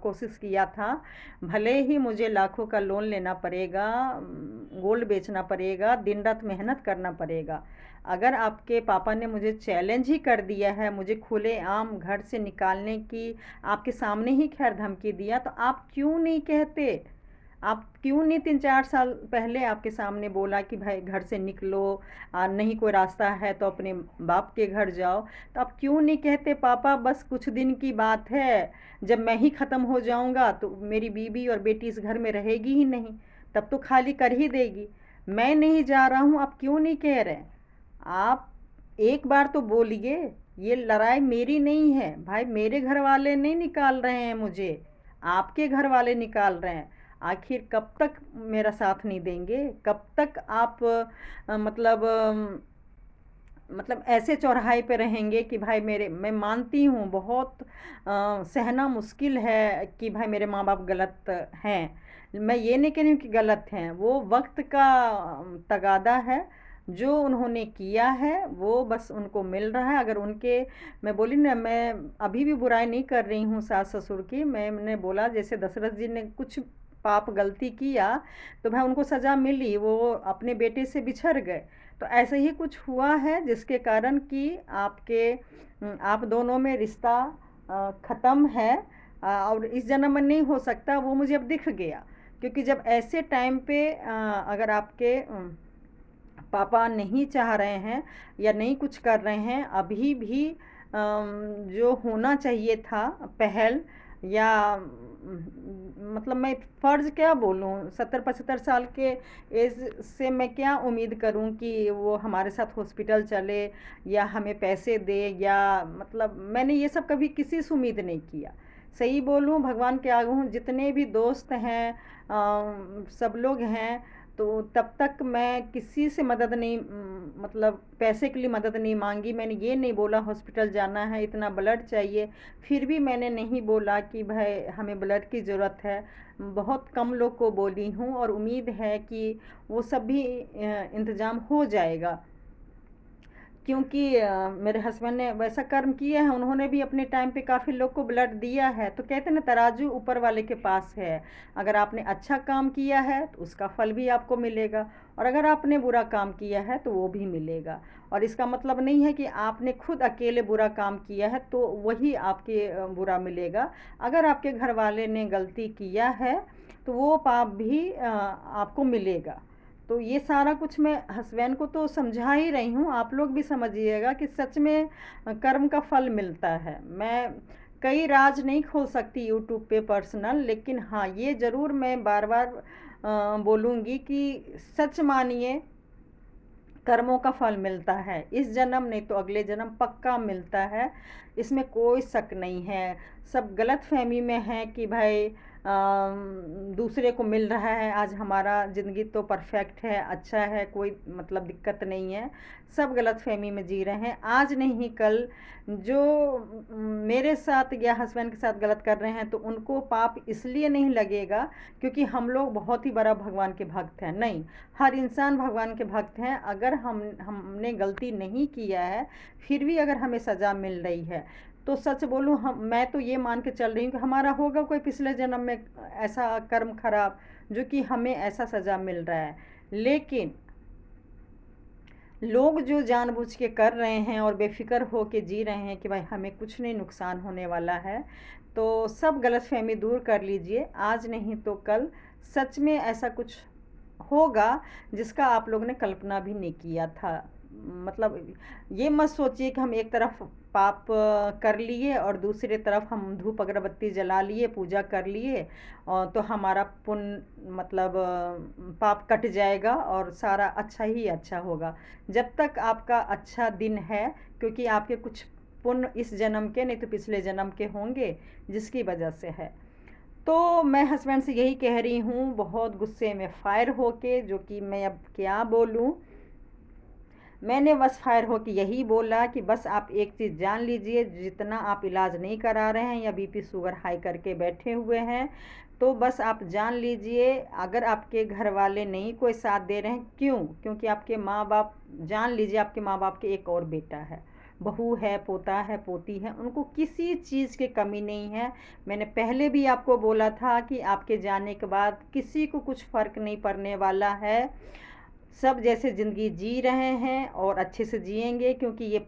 कोशिश किया था। भले ही मुझे लाखों का लोन लेना पड़ेगा, गोल्ड बेचना पड़ेगा, दिन रात मेहनत करना पड़ेगा। अगर आपके पापा ने मुझे चैलेंज ही कर दिया है, मुझे खुलेआम घर से निकालने की आपके सामने ही खैर धमकी दिया, तो आप क्यों नहीं कहते? आप क्यों नहीं 3-4 साल पहले आपके सामने बोला कि भाई घर से निकलो, नहीं कोई रास्ता है तो अपने बाप के घर जाओ। तो आप क्यों नहीं कहते पापा बस कुछ दिन की बात है, जब मैं ही ख़त्म हो जाऊंगा तो मेरी बीवी और बेटी इस घर में रहेगी ही नहीं, तब तो खाली कर ही देगी। मैं नहीं जा रहा हूँ, आप क्यों नहीं कह रहे? आप एक बार तो बोलिए। ये लड़ाई मेरी नहीं है भाई, मेरे घर वाले नहीं निकाल रहे हैं मुझे, आपके घर वाले निकाल रहे हैं। आखिर कब तक मेरा साथ नहीं देंगे? कब तक आप मतलब ऐसे चौराहे पे रहेंगे कि भाई मेरे, मैं मानती हूँ बहुत सहना मुश्किल है कि भाई मेरे माँ बाप गलत हैं। मैं ये नहीं कह रही हूँ कि गलत हैं, वो वक्त का तगादा है। जो उन्होंने किया है वो बस उनको मिल रहा है। अगर उनके, मैं बोली ना, मैं अभी भी बुराई नहीं कर रही हूँ सास ससुर की। मैंने बोला जैसे दशरथ जी ने कुछ पाप गलती किया तो भाई उनको सज़ा मिली, वो अपने बेटे से बिछड़ गए। तो ऐसे ही कुछ हुआ है जिसके कारण कि आप दोनों में रिश्ता ख़त्म है। और इस जन्म में नहीं हो सकता, वो मुझे अब दिख गया। क्योंकि जब ऐसे टाइम पे अगर आपके पापा नहीं चाह रहे हैं या नहीं कुछ कर रहे हैं, अभी भी जो होना चाहिए था पहल, या मतलब मैं फ़र्ज़ क्या बोलूँ, 70-75 साल के एज से मैं क्या उम्मीद करूँ कि वो हमारे साथ हॉस्पिटल चले या हमें पैसे दे, या मतलब मैंने ये सब कभी किसी से उम्मीद नहीं किया। सही बोलूँ, भगवान के आगे हूँ, जितने भी दोस्त हैं सब लोग हैं, तो तब तक मैं किसी से मदद नहीं, मतलब पैसे के लिए मदद नहीं मांगी। मैंने ये नहीं बोला हॉस्पिटल जाना है इतना ब्लड चाहिए, फिर भी मैंने नहीं बोला कि भाई हमें ब्लड की ज़रूरत है। बहुत कम लोग को बोली हूँ और उम्मीद है कि वो सब भी इंतज़ाम हो जाएगा। क्योंकि मेरे हस्बैंड ने वैसा कर्म किया है, उन्होंने भी अपने टाइम पे काफ़ी लोग को ब्लड दिया है। तो कहते हैं ना, तराजू ऊपर वाले के पास है। अगर आपने अच्छा काम किया है तो उसका फल भी आपको मिलेगा, और अगर आपने बुरा काम किया है तो वो भी मिलेगा। और इसका मतलब नहीं है कि आपने खुद अकेले बुरा काम किया है तो वही आपके बुरा मिलेगा। अगर आपके घर वाले ने गलती किया है तो वो पाप भी आपको मिलेगा। तो ये सारा कुछ मैं हस्बैंड को तो समझा ही रही हूँ, आप लोग भी समझिएगा कि सच में कर्म का फल मिलता है। मैं कई राज नहीं खोल सकती यूट्यूब पे पर्सनल, लेकिन हाँ ये ज़रूर मैं बार बार बोलूँगी कि सच मानिए, कर्मों का फल मिलता है। इस जन्म नहीं तो अगले जन्म पक्का मिलता है, इसमें कोई शक नहीं है। सब गलत फहमी में है कि भाई दूसरे को मिल रहा है, आज हमारा ज़िंदगी तो परफेक्ट है, अच्छा है, कोई मतलब दिक्कत नहीं है। सब गलत फहमी में जी रहे हैं। आज नहीं कल जो मेरे साथ या हस्बैंड के साथ गलत कर रहे हैं तो उनको पाप इसलिए नहीं लगेगा क्योंकि हम लोग बहुत ही बड़ा भगवान के भक्त हैं, नहीं, हर इंसान भगवान के भक्त हैं। अगर हमने गलती नहीं किया है फिर भी अगर हमें सज़ा मिल रही है तो सच बोलूँ, मैं तो ये मान के चल रही हूँ कि हमारा होगा कोई पिछले जन्म में ऐसा कर्म खराब, जो कि हमें ऐसा सज़ा मिल रहा है। लेकिन लोग जो जानबूझ के कर रहे हैं और बेफ़िक्र हो के जी रहे हैं कि भाई हमें कुछ नहीं नुकसान होने वाला है, तो सब गलतफ़हमी दूर कर लीजिए। आज नहीं तो कल सच में ऐसा कुछ होगा जिसका आप लोगों ने कल्पना भी नहीं किया था। मतलब ये मत सोचिए कि हम एक तरफ पाप कर लिए और दूसरी तरफ हम धूप अगरबत्ती जला लिए, पूजा कर लिए, और तो हमारा पुण्य मतलब पाप कट जाएगा और सारा अच्छा ही अच्छा होगा। जब तक आपका अच्छा दिन है, क्योंकि आपके कुछ पुण्य इस जन्म के नहीं तो पिछले जन्म के होंगे, जिसकी वजह से है। तो मैं हस्बैंड से यही कह रही हूँ, बहुत गुस्से में फायर होके, जो कि मैं अब क्या बोलूँ। मैंने बस फायर होके यही बोला कि बस आप एक चीज़ जान लीजिए, जितना आप इलाज नहीं करा रहे हैं या बीपी शुगर हाई करके बैठे हुए हैं, तो बस आप जान लीजिए, अगर आपके घर वाले नहीं कोई साथ दे रहे हैं, क्यों? क्योंकि आपके माँ बाप, जान लीजिए आपके माँ बाप के एक और बेटा है, बहू है, पोता है, पोती है, उनको किसी चीज़ की कमी नहीं है। मैंने पहले भी आपको बोला था कि आपके जाने के बाद किसी को कुछ फ़र्क नहीं पड़ने वाला है। सब जैसे ज़िंदगी जी रहे हैं और अच्छे से जिएंगे, क्योंकि ये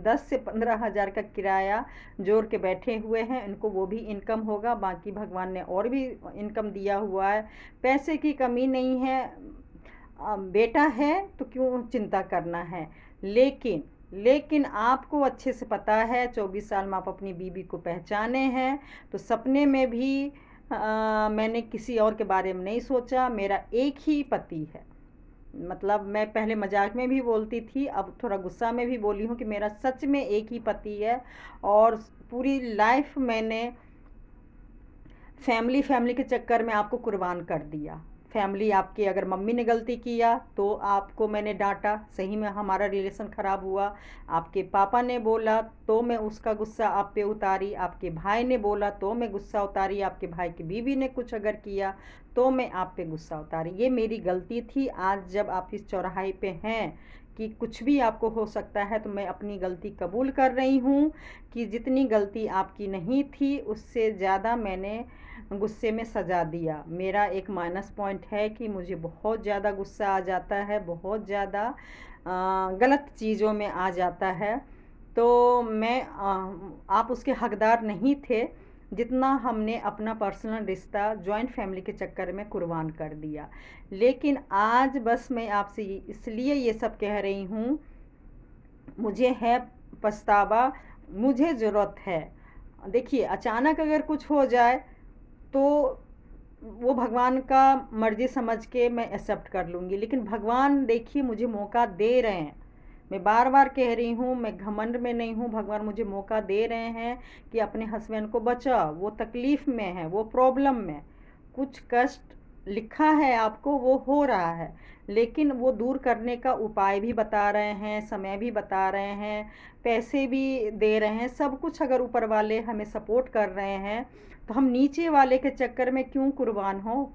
10 से 15 हज़ार का किराया जोड़ के बैठे हुए हैं, इनको वो भी इनकम होगा। बाकी भगवान ने और भी इनकम दिया हुआ है, पैसे की कमी नहीं है। बेटा है तो क्यों चिंता करना है। लेकिन आपको अच्छे से पता है, 24 साल में आप अपनी बीवी को पहचाने हैं, तो सपने में भी मैंने किसी और के बारे में नहीं सोचा। मेरा एक ही पति है। मतलब मैं पहले मजाक में भी बोलती थी, अब थोड़ा गुस्सा में भी बोली हूँ कि मेरा सच में एक ही पति है। और पूरी लाइफ मैंने फैमिली के चक्कर में आपको कुर्बान कर दिया। फैमिली आपकी, अगर मम्मी ने गलती किया तो आपको मैंने डांटा, सही में हमारा रिलेशन ख़राब हुआ। आपके पापा ने बोला तो मैं उसका गुस्सा आप पे उतारी, आपके भाई ने बोला तो मैं गुस्सा उतारी, आपके भाई की बीवी ने कुछ अगर किया तो मैं आप पे गुस्सा उतारी। ये मेरी गलती थी। आज जब आप इस चौराहे पे हैं कि कुछ भी आपको हो सकता है, तो मैं अपनी गलती कबूल कर रही हूँ कि जितनी गलती आपकी नहीं थी, उससे ज़्यादा मैंने गुस्से में सजा दिया। मेरा एक माइनस पॉइंट है कि मुझे बहुत ज़्यादा गुस्सा आ जाता है, बहुत ज़्यादा गलत चीज़ों में आ जाता है। तो मैं आप उसके हकदार नहीं थे, जितना हमने अपना पर्सनल रिश्ता जॉइंट फैमिली के चक्कर में कुर्बान कर दिया। लेकिन आज बस मैं आपसे इसलिए ये सब कह रही हूँ, मुझे है पछतावा, मुझे ज़रूरत है। देखिए, अचानक अगर कुछ हो जाए तो वो भगवान का मर्ज़ी समझ के मैं एक्सेप्ट कर लूँगी। लेकिन भगवान देखिए मुझे मौका दे रहे हैं। मैं बार बार कह रही हूँ, मैं घमंड में नहीं हूँ, भगवान मुझे मौका दे रहे हैं कि अपने हस्बैंड को बचा। वो तकलीफ़ में है, वो प्रॉब्लम में, कुछ कष्ट लिखा है आपको, वो हो रहा है, लेकिन वो दूर करने का उपाय भी बता रहे हैं, समय भी बता रहे हैं, पैसे भी दे रहे हैं। सब कुछ अगर ऊपर वाले हमें सपोर्ट कर रहे हैं, तो हम नीचे वाले के चक्कर में क्यों कुर्बान हो।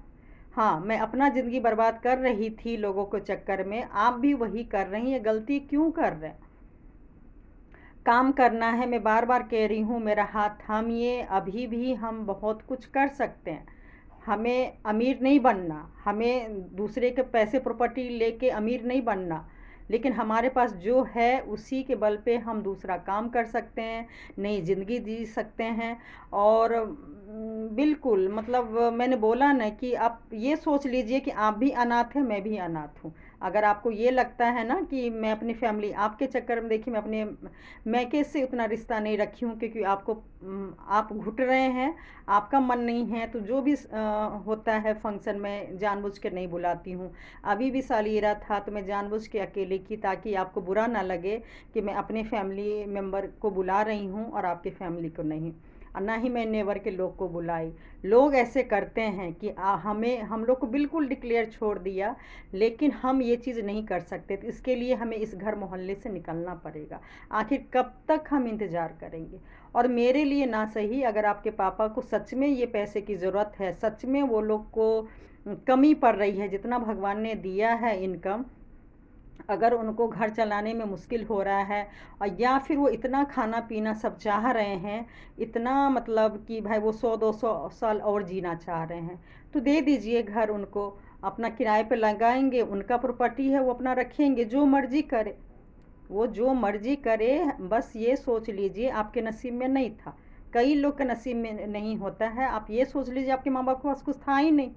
हाँ, मैं अपना ज़िंदगी बर्बाद कर रही थी लोगों के चक्कर में, आप भी वही कर रही हैं। गलती क्यों कर रहे हैं? काम करना है। मैं बार बार कह रही हूँ, मेरा हाथ थामिए, अभी भी हम बहुत कुछ कर सकते हैं। हमें अमीर नहीं बनना, हमें दूसरे के पैसे प्रॉपर्टी लेके अमीर नहीं बनना, लेकिन हमारे पास जो है उसी के बल पे हम दूसरा काम कर सकते हैं, नई ज़िंदगी जी सकते हैं। और बिल्कुल, मतलब मैंने बोला ना कि आप ये सोच लीजिए कि आप भी अनाथ हैं, मैं भी अनाथ हूँ। अगर आपको ये लगता है ना कि मैं अपनी फैमिली आपके चक्कर में, देखिए मैं अपने मैके से उतना रिश्ता नहीं रखी हूँ, क्योंकि आपको आप घुट रहे हैं, आपका मन नहीं है, तो जो भी होता है फंक्शन में जानबूझ के नहीं बुलाती हूँ। अभी भी सालियरा था तो मैं जानबूझ के अकेले की, ताकि आपको बुरा ना लगे कि मैं अपने फैमिली मेम्बर को बुला रही हूँ और आपकी फैमिली को नहीं। और ना ही मैं नेवर के लोग को बुलाई। लोग ऐसे करते हैं कि हमें, हम लोग को बिल्कुल डिक्लेयर छोड़ दिया, लेकिन हम ये चीज़ नहीं कर सकते। तो इसके लिए हमें इस घर मोहल्ले से निकलना पड़ेगा। आखिर कब तक हम इंतज़ार करेंगे। और मेरे लिए ना सही, अगर आपके पापा को सच में ये पैसे की ज़रूरत है, सच में वो लोग को कमी पड़ रही है, जितना भगवान ने दिया है इनकम, अगर उनको घर चलाने में मुश्किल हो रहा है और या फिर वो इतना खाना पीना सब चाह रहे हैं, इतना मतलब कि भाई वो 100-200 साल और जीना चाह रहे हैं, तो दे दीजिए घर उनको, अपना किराए पे लगाएंगे, उनका प्रॉपर्टी है वो अपना रखेंगे, जो मर्जी करे, वो जो मर्जी करे। बस ये सोच लीजिए आपके नसीब में नहीं था, कई लोग के नसीब में नहीं होता है। आप ये सोच लीजिए आपके माँ बाप के पास कुछ था ही नहीं।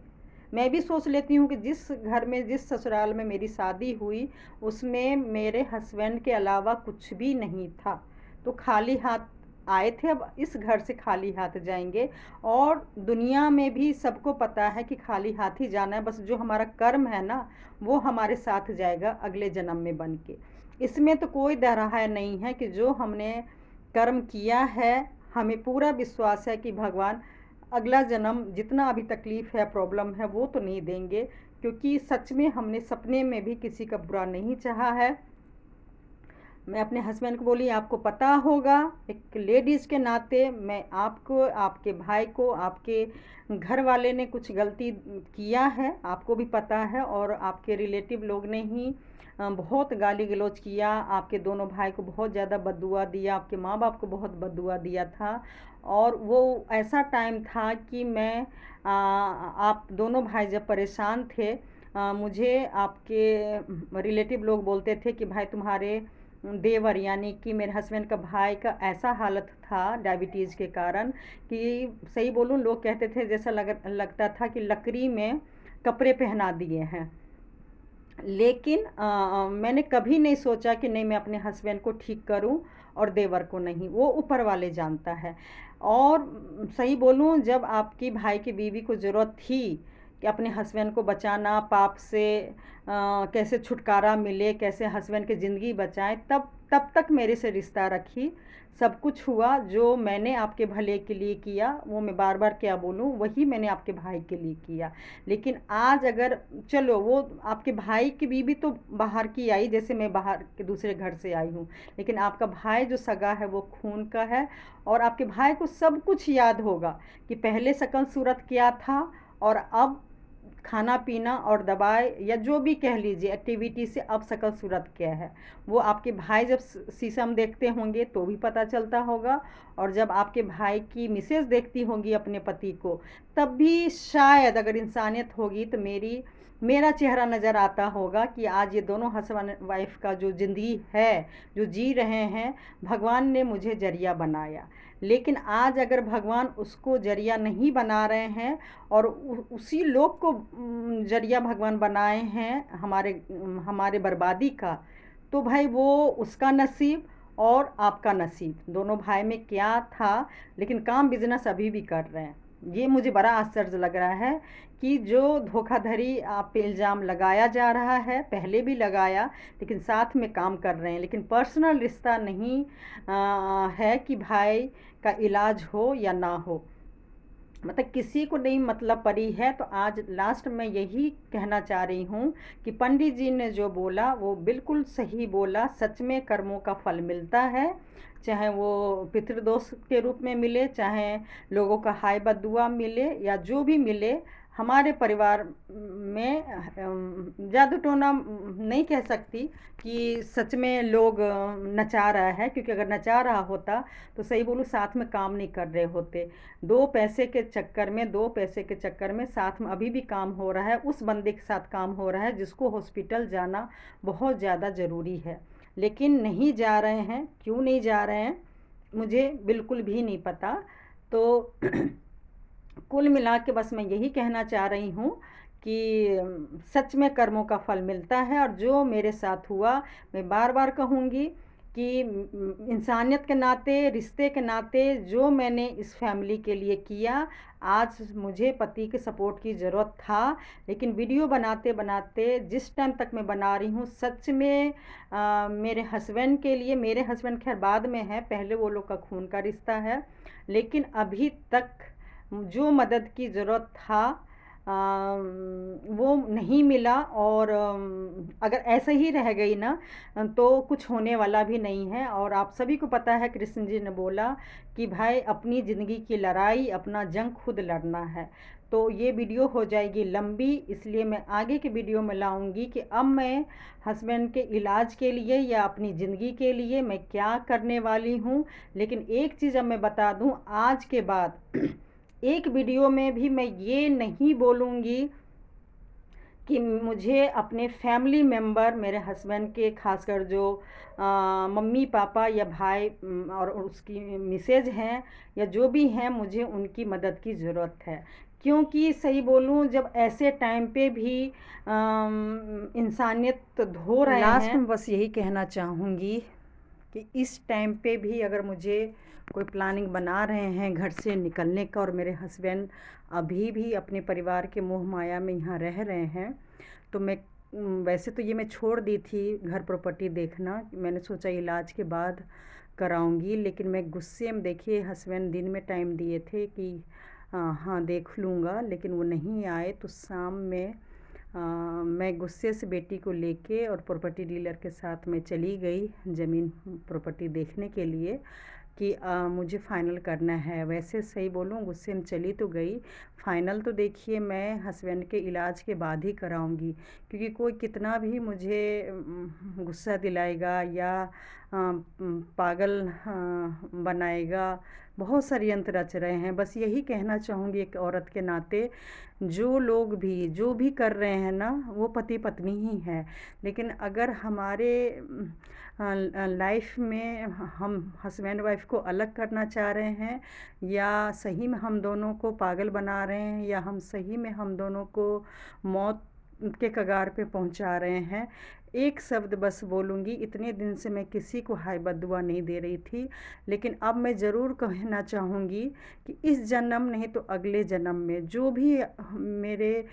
मैं भी सोच लेती हूँ कि जिस घर में, जिस ससुराल में मेरी शादी हुई, उसमें मेरे हस्बैंड के अलावा कुछ भी नहीं था, तो खाली हाथ आए थे, अब इस घर से खाली हाथ जाएंगे। और दुनिया में भी सबको पता है कि खाली हाथ ही जाना है, बस जो हमारा कर्म है ना वो हमारे साथ जाएगा अगले जन्म में बन के। इसमें तो कोई दराह नहीं है कि जो हमने कर्म किया है, हमें पूरा विश्वास है कि भगवान अगला जन्म जितना अभी तकलीफ़ है, प्रॉब्लम है, वो तो नहीं देंगे, क्योंकि सच में हमने सपने में भी किसी का बुरा नहीं चाहा है। मैं अपने हस्बैंड को बोली आपको पता होगा, एक लेडीज़ के नाते मैं आपको, आपके भाई को, आपके घर वाले ने कुछ गलती किया है, आपको भी पता है, और आपके रिलेटिव लोग ने ही बहुत गाली गलौज किया, आपके दोनों भाई को बहुत ज़्यादा बद्दुआ दिया, आपके माँ बाप को बहुत बद्दुआ दिया था। और वो ऐसा टाइम था कि मैं आप दोनों भाई जब परेशान थे, मुझे आपके रिलेटिव लोग बोलते थे कि भाई तुम्हारे देवर यानी कि मेरे हस्बैंड का भाई का ऐसा हालत था डायबिटीज़ के कारण कि सही बोलूँ लोग कहते थे जैसा लगता था कि लकड़ी में कपड़े पहना दिए हैं। लेकिन मैंने कभी नहीं सोचा कि नहीं मैं अपने हस्बैंड को ठीक करूं और देवर को नहीं, वो ऊपर वाले जानता है। और सही बोलूं जब आपकी भाई की बीवी को ज़रूरत थी कि अपने हस्बैंड को बचाना, पाप से कैसे छुटकारा मिले, कैसे हस्बैंड की ज़िंदगी बचाएं, तब तक मेरे से रिश्ता रखी। सब कुछ हुआ जो मैंने आपके भले के लिए किया, वो मैं बार बार क्या बोलूँ, वही मैंने आपके भाई के लिए किया। लेकिन आज अगर चलो वो आपके भाई की बीवी तो बाहर की आई, जैसे मैं बाहर के दूसरे घर से आई हूँ, लेकिन आपका भाई जो सगा है वो खून का है। और आपके भाई को सब कुछ याद होगा कि पहले शक्ल सूरत क्या था और अब खाना पीना और दवाई या जो भी कह लीजिए एक्टिविटी से अब शक्ल सूरत क्या है, वो आपके भाई जब शीशम देखते होंगे तो भी पता चलता होगा। और जब आपके भाई की मिसेज देखती होंगी अपने पति को, तब भी शायद अगर इंसानियत होगी तो मेरा चेहरा नज़र आता होगा कि आज ये दोनों हस्बैंड वाइफ का जो ज़िंदगी है, जो जी रहे हैं, भगवान ने मुझे जरिया बनाया। लेकिन आज अगर भगवान उसको जरिया नहीं बना रहे हैं और उसी लोग को जरिया भगवान बनाए हैं हमारे बर्बादी का, तो भाई वो उसका नसीब और आपका नसीब, दोनों भाई में क्या था। लेकिन काम बिजनेस अभी भी कर रहे हैं। ये मुझे बड़ा आश्चर्य लग रहा है कि जो धोखाधड़ी आप पे इल्ज़ाम लगाया जा रहा है, पहले भी लगाया, लेकिन साथ में काम कर रहे हैं, लेकिन पर्सनल रिश्ता नहीं है कि भाई का इलाज हो या ना हो, मतलब किसी को नहीं मतलब पड़ी है। तो आज लास्ट में यही कहना चाह रही हूँ कि पंडित जी ने जो बोला वो बिल्कुल सही बोला। सच में कर्मों का फल मिलता है, चाहे वो पितृदोष के रूप में मिले, चाहे लोगों का हाय बददुआ मिले, या जो भी मिले। हमारे परिवार में जादू टोना नहीं कह सकती कि सच में लोग नचा रहा है, क्योंकि अगर नचा रहा होता तो सही बोलूँ साथ में काम नहीं कर रहे होते। दो पैसे के चक्कर में साथ में अभी भी काम हो रहा है, उस बंदे के साथ काम हो रहा है जिसको हॉस्पिटल जाना बहुत ज़्यादा ज़रूरी है, लेकिन नहीं जा रहे हैं। क्यों नहीं जा रहे हैं मुझे बिल्कुल भी नहीं पता। तो कुल मिला के बस मैं यही कहना चाह रही हूँ कि सच में कर्मों का फल मिलता है। और जो मेरे साथ हुआ, मैं बार बार कहूँगी कि इंसानियत के नाते, रिश्ते के नाते जो मैंने इस फैमिली के लिए किया, आज मुझे पति के सपोर्ट की ज़रूरत था, लेकिन वीडियो बनाते बनाते जिस टाइम तक मैं बना रही हूँ, सच में मेरे हस्बैंड के लिए, मेरे हस्बैंड खैर बाद में है, पहले वो लोग का खून का रिश्ता है, लेकिन अभी तक जो मदद की ज़रूरत था वो नहीं मिला, और अगर ऐसे ही रह गई ना तो कुछ होने वाला भी नहीं है। और आप सभी को पता है, कृष्ण जी ने बोला कि भाई अपनी ज़िंदगी की लड़ाई अपना जंग खुद लड़ना है। तो ये वीडियो हो जाएगी लंबी, इसलिए मैं आगे के वीडियो में लाऊंगी कि अब मैं हस्बैंड के इलाज के लिए या अपनी ज़िंदगी के लिए मैं क्या करने वाली हूँ। लेकिन एक चीज़ अब मैं बता दूँ, आज के बाद एक वीडियो में भी मैं ये नहीं बोलूँगी कि मुझे अपने फैमिली मेम्बर, मेरे हस्बैंड के खासकर जो मम्मी पापा या भाई और उसकी मिसेज हैं या जो भी हैं, मुझे उनकी मदद की ज़रूरत है। क्योंकि सही बोलूँ, जब ऐसे टाइम पे भी इंसानियत धो रहे हैं। लास्ट में बस यही कहना चाहूँगी कि इस टाइम पे भी अगर मुझे कोई प्लानिंग बना रहे हैं घर से निकलने का, और मेरे हस्बैंड अभी भी अपने परिवार के मोह माया में यहाँ रह रहे हैं, तो मैं वैसे तो ये मैं छोड़ दी थी घर प्रॉपर्टी देखना, मैंने सोचा इलाज के बाद कराऊंगी। लेकिन मैं गुस्से में, देखिए हस्बैंड दिन में टाइम दिए थे कि हाँ देख लूँगा, लेकिन वो नहीं आए। तो शाम में मैं गुस्से से बेटी को लेके और प्रॉपर्टी डीलर के साथ मैं चली गई ज़मीन प्रॉपर्टी देखने के लिए कि मुझे फ़ाइनल करना है। वैसे सही बोलूँ, गुस्से में चली तो गई, फ़ाइनल तो देखिए मैं हस्बैंड के इलाज के बाद ही कराऊंगी। क्योंकि कोई कितना भी मुझे गुस्सा दिलाएगा या पागल बनाएगा, बहुत षड्यंत्र रच रहे हैं। बस यही कहना चाहूँगी एक औरत के नाते, जो लोग भी जो भी कर रहे हैं ना, वो पति पत्नी ही हैं। लेकिन अगर हमारे लाइफ में हम हस्बैंड वाइफ को अलग करना चाह रहे हैं, या सही में हम दोनों को पागल बना रहे हैं, या हम सही में हम दोनों को मौत के कगार पे पहुंचा रहे हैं, एक शब्द बस बोलूँगी। इतने दिन से मैं किसी को हाय बद्दुआ नहीं दे रही थी, लेकिन अब मैं ज़रूर कहना चाहूँगी कि इस जन्म नहीं तो अगले जन्म में जो भी मेरे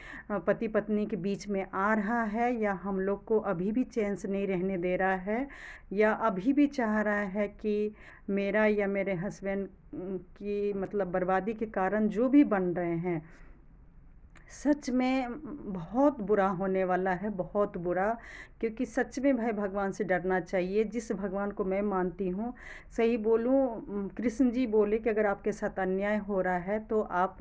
पति पत्नी के बीच में आ रहा है, या हम लोग को अभी भी चैन से नहीं रहने दे रहा है, या अभी भी चाह रहा है कि मेरा या मेरे हस्बैंड की मतलब बर्बादी के कारण जो भी बन रहे हैं, सच में बहुत बुरा होने वाला है, बहुत बुरा। क्योंकि सच में भाई भगवान से डरना चाहिए, जिस भगवान को मैं मानती हूँ। सही बोलूँ, कृष्ण जी बोले कि अगर आपके साथ अन्याय हो रहा है तो आप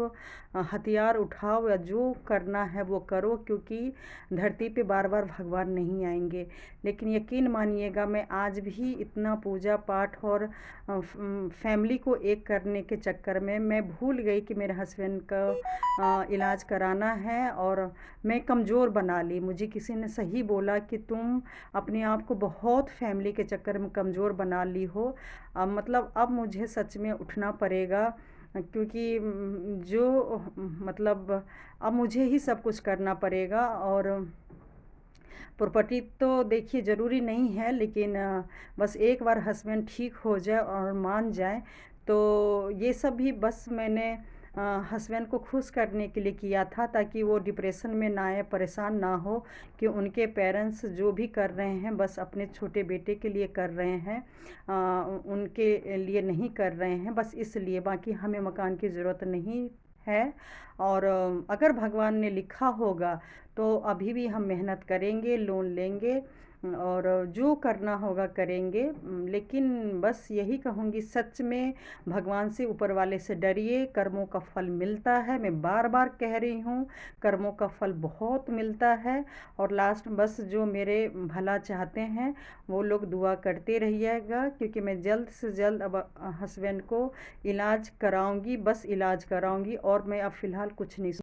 हथियार उठाओ या जो करना है वो करो, क्योंकि धरती पे बार बार भगवान नहीं आएंगे। लेकिन यकीन मानिएगा, मैं आज भी इतना पूजा पाठ और फैमिली को एक करने के चक्कर में मैं भूल गई कि मेरे हस्बैंड का इलाज कराना है, और मैं कमज़ोर बना ली। मुझे किसी ने सही बोला कि तुम अपने आप को बहुत फैमिली के चक्कर में कमज़ोर बना ली हो। मतलब अब मुझे सच में उठना पड़ेगा, क्योंकि जो मतलब अब मुझे ही सब कुछ करना पड़ेगा। और प्रॉपर्टी तो देखिए ज़रूरी नहीं है, लेकिन बस एक बार हस्बैंड ठीक हो जाए और मान जाए, तो ये सब भी बस मैंने हस्बैंड को खुश करने के लिए किया था, ताकि वो डिप्रेशन में ना आए, परेशान ना हो कि उनके पेरेंट्स जो भी कर रहे हैं बस अपने छोटे बेटे के लिए कर रहे हैं, उनके लिए नहीं कर रहे हैं, बस इसलिए। बाकी हमें मकान की ज़रूरत नहीं है। और अगर भगवान ने लिखा होगा तो अभी भी हम मेहनत करेंगे, लोन लेंगे और जो करना होगा करेंगे। लेकिन बस यही कहूँगी, सच में भगवान से, ऊपर वाले से डरिए, कर्मों का फल मिलता है। मैं बार बार कह रही हूँ, कर्मों का फल बहुत मिलता है। और लास्ट बस जो मेरे भला चाहते हैं वो लोग दुआ करते रहिएगा, क्योंकि मैं जल्द से जल्द अब हस्बैंड को इलाज कराऊंगी, बस इलाज कराऊंगी। और मैं अब फ़िलहाल कुछ नहीं